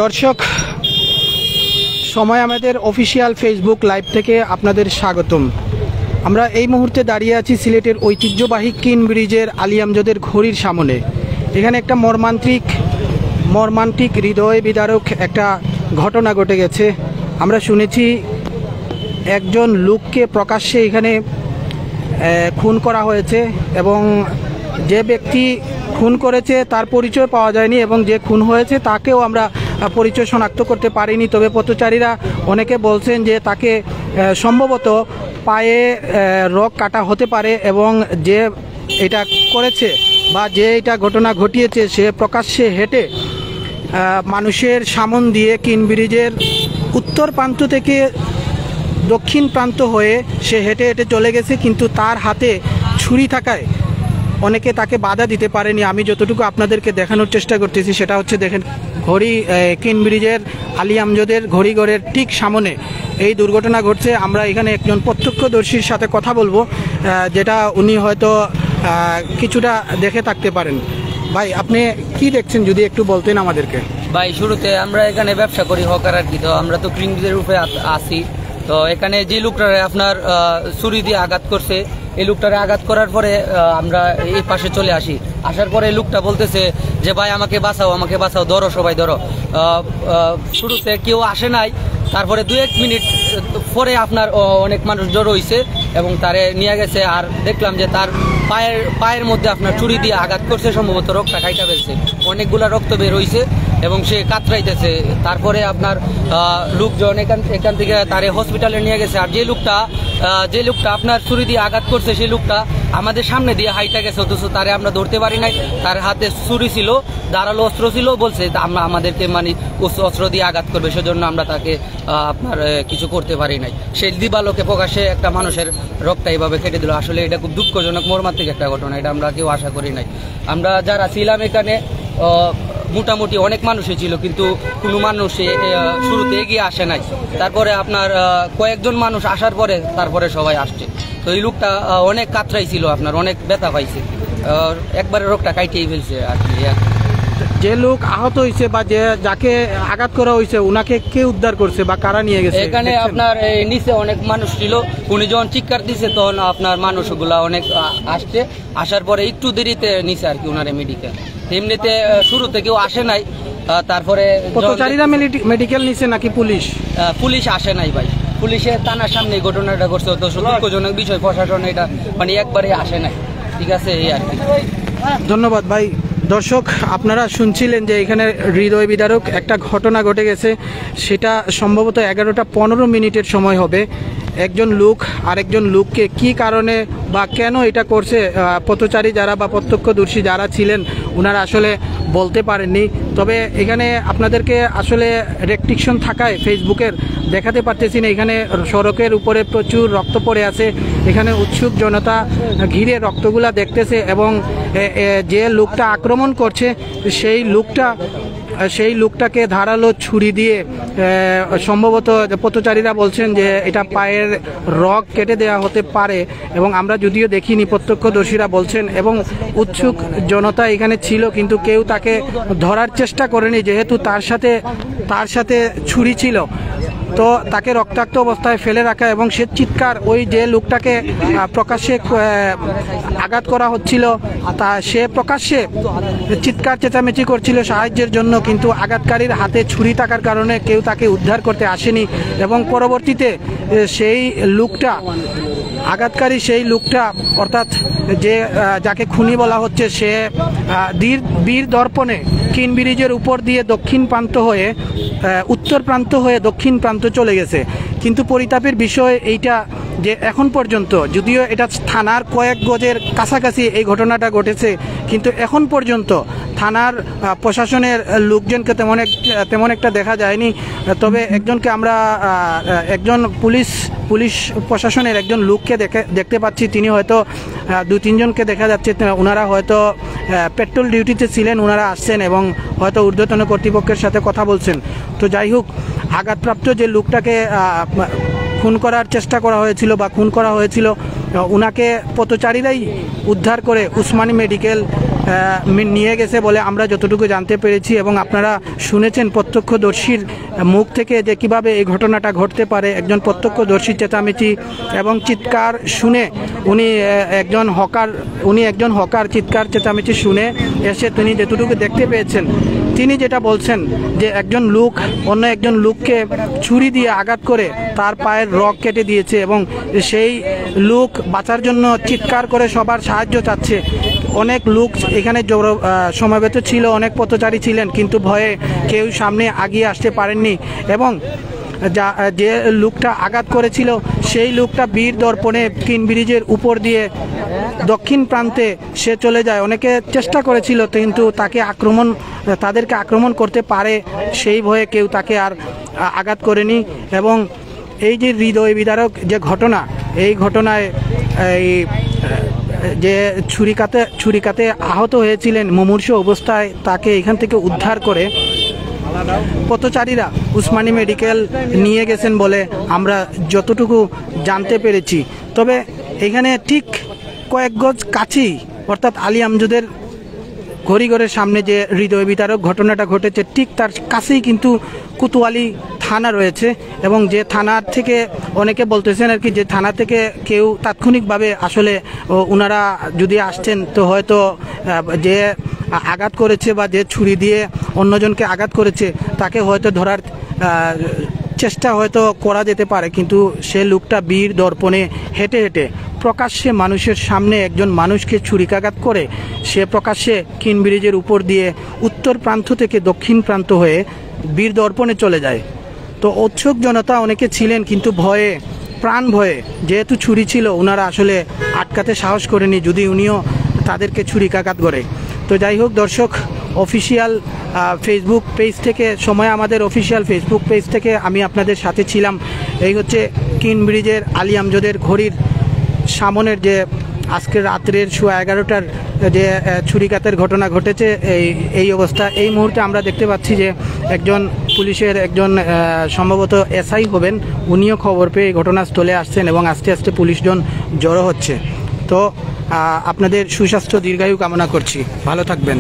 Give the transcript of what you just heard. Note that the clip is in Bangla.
দর্শক, সময় আমাদের অফিসিয়াল ফেসবুক লাইভ থেকে আপনাদের স্বাগতম। আমরা এই মুহূর্তে দাঁড়িয়ে আছি সিলেটের ঐতিহ্যবাহী কিন ব্রিজের আলী আমজদের ঘড়ির সামনে। এখানে একটা মর্মান্তিক হৃদয় বিদারক একটা ঘটনা ঘটে গেছে। আমরা শুনেছি একজন লোককে প্রকাশ্যে এখানে খুন করা হয়েছে এবং যে ব্যক্তি খুন করেছে তার পরিচয় পাওয়া যায়নি এবং যে খুন হয়েছে তাকেও আমরা পরিচয় শনাক্ত করতে পারিনি। তবে পথচারীরা অনেকে বলছেন যে তাকে সম্ভবত পায়ে রগ কাটা হতে পারে এবং যে এটা করেছে বা যে এটা ঘটনা ঘটিয়েছে সে প্রকাশ্যে হেঁটে মানুষের সামন দিয়ে কিন ব্রিজের উত্তর প্রান্ত থেকে দক্ষিণ প্রান্ত হয়ে সে হেঁটে হেঁটে চলে গেছে, কিন্তু তার হাতে ছুরি থাকায় অনেকে তাকে বাধা দিতে পারেনি। আমি যতটুকু আপনাদেরকে দেখানোর চেষ্টা করতেছি সেটা হচ্ছে, দেখেন ঘড়ি কিন ব্রিজের আলী আমজদের ঘড়িঘরের ঠিক সামনে এই দুর্ঘটনা ঘটছে। আমরা এখানে একজন প্রত্যক্ষদর্শীর সাথে কথা বলবো, যেটা উনি হয়তো কিছুটা দেখে থাকতে পারেন। ভাই, আপনি কি দেখছেন যদি একটু বলতেন আমাদেরকে। ভাই, শুরুতে আমরা এখানে ব্যবসা করি হকার আর কি, তো আমরা তো কিন ব্রিজের উপরে আসি। তো এখানে যে লোকটারে আপনার ছুরি দিয়ে আঘাত করছে, এই লোকটারে আঘাত করার পরে আমরা এই পাশে চলে আসি। আসার পরে লোকটা বলতেছে যে ভাই আমাকে বাঁচাও, ধরো সবাই ধরো। শুরুতে কেউ আসে নাই, তারপরে 2-1 মিনিট পরে আপনার অনেক মানুষ জড়ো হয়েছে এবং তারে নিয়ে গেছে। আর দেখলাম যে তার পায়ের মধ্যে আপনার ছুরি দিয়ে আঘাত করছে, সম্ভবত রক্তটা খাইটা ফেলছে, অনেকগুলা রক্ত বের হয়েছে এবং সে কাতরাইতেছে। তারপরে আপনার লোকজন এখান থেকে তারে হসপিটালে নিয়ে গেছে। আর যে লোকটা আপনার ছুরি দিয়ে আঘাত করছে সেই লোকটা আমাদের সামনে দিয়ে হাইটা গেছে, অথচ তারে আমরা ধরতে পারি নাই। তার হাতে ছুরি ছিল, ধারালো অস্ত্র ছিল, বলছে আমাদেরকে মানে অস্ত্র দিয়ে আঘাত করবে, সেজন্য আমরা তাকে আপনার কিছু করতে পারি নাই। সেই দিবালোকে প্রকাশ্যে একটা মানুষের রক্তটা এইভাবে কেটে দিল। আসলে এটা খুব দুঃখজনক, মর্মান্তিক একটা ঘটনা, এটা আমরা কেউ আশা করি নাই। আমরা যারা ছিলাম এখানে মোটামুটি অনেক মানুষই ছিল, কিন্তু কোনো মানুষ শুরুতে এগিয়ে আসে নাই। তারপরে আপনার কয়েকজন মানুষ আসার পরে তারপরে সবাই আসছে। তো এই লোকটা অনেক কাতরাই ছিল, আপনার অনেক ব্যথা পাইছে, একবারে রোগটা কাইটেই ফেলছে আর কি। যে লোক আহত হয়েছে বা যাকে আঘাত করা হয়েছে উনাকে কে উদ্ধার করছে বা কারা নিয়ে গেছে? এখানে আপনার নিচে অনেক মানুষ ছিল, উনি যখন চিৎকার দিছে তখন আপনার মানুষগুলা অনেক আসছে। আসার পরে একটু দেরিতে নিচে আর কি উনারে মেডিকেল। এমনিতে শুরুতে কেউ আসে নাই। তারপরে পথচারীরা মেডিকেল নিছে নাকি পুলিশ আসে নাই ভাই। পুলিশের থানার সামনে ঘটনাটা ঘটছে, তো দুঃখজনক বিষয়, প্রশাসন এটা মানে একবারে আসে নাই। ঠিক আছে, এই আর কি। ধন্যবাদ ভাই। দর্শক, আপনারা শুনছিলেন যে এখানে হৃদয় বিদারক একটা ঘটনা ঘটে গেছে। সেটা সম্ভবত 11টা 15 মিনিটের সময় হবে। একজন লোক আরেকজন লোককে কি কারণে বা কেন এটা করছে, পথচারী যারা বা প্রত্যক্ষদর্শী যারা ছিলেন ওনারা আসলে বলতে পারেননি। তবে এখানে আপনাদেরকে আসলে রেস্ট্রিকশন থাকায় ফেসবুকের দেখাতে পারতেছি না। এখানে সড়কের উপরে প্রচুর রক্ত পড়ে আছে, এখানে উৎসুক জনতা ঘিরে রক্তগুলা দেখতেছে এবং যে লোকটা আক্রমণ করছে সেই লোকটাকে ধারালো ছুরি দিয়ে সম্ভবত পথচারীরা বলছেন যে এটা পায়ের রগ কেটে দেওয়া হতে পারে এবং আমরা যদিও দেখিনি, প্রত্যক্ষদর্শীরা বলছেন। এবং উৎসুক জনতা এখানে ছিল, কিন্তু কেউ তাকে ধরার চেষ্টা করেনি, যেহেতু তার সাথে ছুরি ছিল। তো তাকে রক্তাক্ত অবস্থায় ফেলে রাখা এবং সে চিৎকার, ওই যে লোকটাকে প্রকাশ্যে আঘাত করা হচ্ছিল সে প্রকাশ্যে চিৎকার চেঁচামেচি করছিল সাহায্যের জন্য, কিন্তু আঘাতকারীর হাতে ছুরি থাকার কারণে কেউ তাকে উদ্ধার করতে আসেনি। এবং পরবর্তীতে সেই লোকটা অর্থাৎ যাকে খুনি বলা হচ্ছে, সে বীর দর্পণে কিন ব্রিজের উপর দিয়ে উত্তর প্রান্ত হয়ে দক্ষিণ প্রান্ত চলে গেছে। কিন্তু পরিতাপের বিষয় এইটা যে এখন পর্যন্ত, যদিও এটা থানার কয়েক গজের কাছাকাছি এই ঘটনাটা ঘটেছে, কিন্তু এখন পর্যন্ত থানার প্রশাসনের লোকজনকে তেমন একটা দেখা যায়নি। তবে একজন পুলিশ প্রশাসনের একজন লোককে দেখতে পাচ্ছি। তিনি হয়তো 2-3 জনকে দেখা যাচ্ছে, ওনারা হয়তো পেট্রোল ডিউটিতে ছিলেন, ওনারা আসছেন এবং হয়তো ঊর্ধ্বতন কর্তৃপক্ষের সাথে কথা বলছেন। তো যাই হোক, আঘাতপ্রাপ্ত যে লোকটাকে খুন করার চেষ্টা করা হয়েছিল বা খুন করা হয়েছিল, ওনাকে পথচারীরাই উদ্ধার করে উসমানী মেডিকেল নিয়ে গেছে বলে আমরা যতটুকু জানতে পেরেছি, এবং আপনারা শুনেছেন প্রত্যক্ষদর্শীর মুখ থেকে যে কিভাবে এই ঘটনাটা ঘটতে পারে। একজন প্রত্যক্ষদর্শী চেঁচামেচি এবং চিৎকার শুনে উনি একজন হকার চিৎকার চেঁচামেচি শুনে এসে তিনি যেটুকু দেখতে পেয়েছেন, তিনি যেটা বলছেন যে একজন লোক অন্য একজন লোককে ছুরি দিয়ে আঘাত করে তার পায়ের রগ কেটে দিয়েছে, এবং সেই লোক বাঁচার জন্য চিৎকার করে সবার সাহায্য চাচ্ছে। অনেক লোক এখানে সমাবেত ছিল, অনেক পথচারী ছিলেন, কিন্তু ভয়ে কেউ সামনে আগিয়ে আসতে পারেননি। এবং যে লোকটা আঘাত করেছিল সেই লোকটা বীর দর্পণে কিন ব্রিজের উপর দিয়ে দক্ষিণ প্রান্তে সে চলে যায়। অনেকে চেষ্টা করেছিল, কিন্তু তাদেরকে আক্রমণ করতে পারে সেই ভয়ে কেউ তাকে আর আঘাত করেনি। এবং এই যে হৃদয় বিদারক যে ঘটনা, এই ঘটনায় এই যে ছুরিকাতে আহত হয়েছিলেন মুমূর্ষু অবস্থায়, তাকে এখান থেকে উদ্ধার করে পথচারীরা উসমানী মেডিকেল নিয়ে গেছেন বলে আমরা যতটুকু জানতে পেরেছি। তবে এখানে ঠিক কয়েক গজ কাছেই, অর্থাৎ আলী আমজদের ঘড়িঘরের সামনে যে হৃদয় বিতারক ঘটনাটা ঘটেছে, ঠিক তার কাছেই কিন্তু কোতোয়ালি থানা রয়েছে। এবং যে থানার থেকে অনেকে বলতেছেন আর কি, যে থানা থেকে কেউ তাৎক্ষণিকভাবে আসলে ওনারা যদি আসতেন তো হয়তো যে আঘাত করেছে বা যে ছুরি দিয়ে অন্যজনকে আঘাত করেছে তাকে হয়তো ধরার চেষ্টা হয়তো করা যেতে পারে। কিন্তু সে লোকটা বীর দর্পণে হেঁটে হেঁটে প্রকাশ্যে মানুষের সামনে একজন মানুষকে ছুরিকাঘাত করে সে প্রকাশ্যে কিন ব্রিজের উপর দিয়ে উত্তর প্রান্ত থেকে দক্ষিণ প্রান্ত হয়ে বীর দর্পণে চলে যায়। তো উৎসুক জনতা অনেকে ছিলেন, কিন্তু প্রাণ ভয়ে, যেহেতু ছুরি ছিল, ওনারা আসলে আটকাতে সাহস করেনি, যদি উনিও তাদেরকে ছুরিকাঘাত করে। তো যাই হোক দর্শক, অফিসিয়াল ফেসবুক পেজ থেকে, সময় আমাদের অফিসিয়াল ফেসবুক পেজ থেকে আমি আপনাদের সাথে ছিলাম। এই হচ্ছে কিন ব্রিজের আলী আমজদের ঘড়ির সামনের যে আজকে রাত্রের 11:15টার যে ছুরিকাতের ঘটনা ঘটেছে, এই অবস্থা। এই মুহূর্তে আমরা দেখতে পাচ্ছি যে একজন পুলিশের সম্ভবত এসআই হবেন, উনিও খবর পেয়ে ঘটনাস্থলে আসছেন এবং আস্তে আস্তে পুলিশজন জড়ো হচ্ছে। তো আপনাদের সুস্বাস্থ্য দীর্ঘায়ু কামনা করছি, ভালো থাকবেন।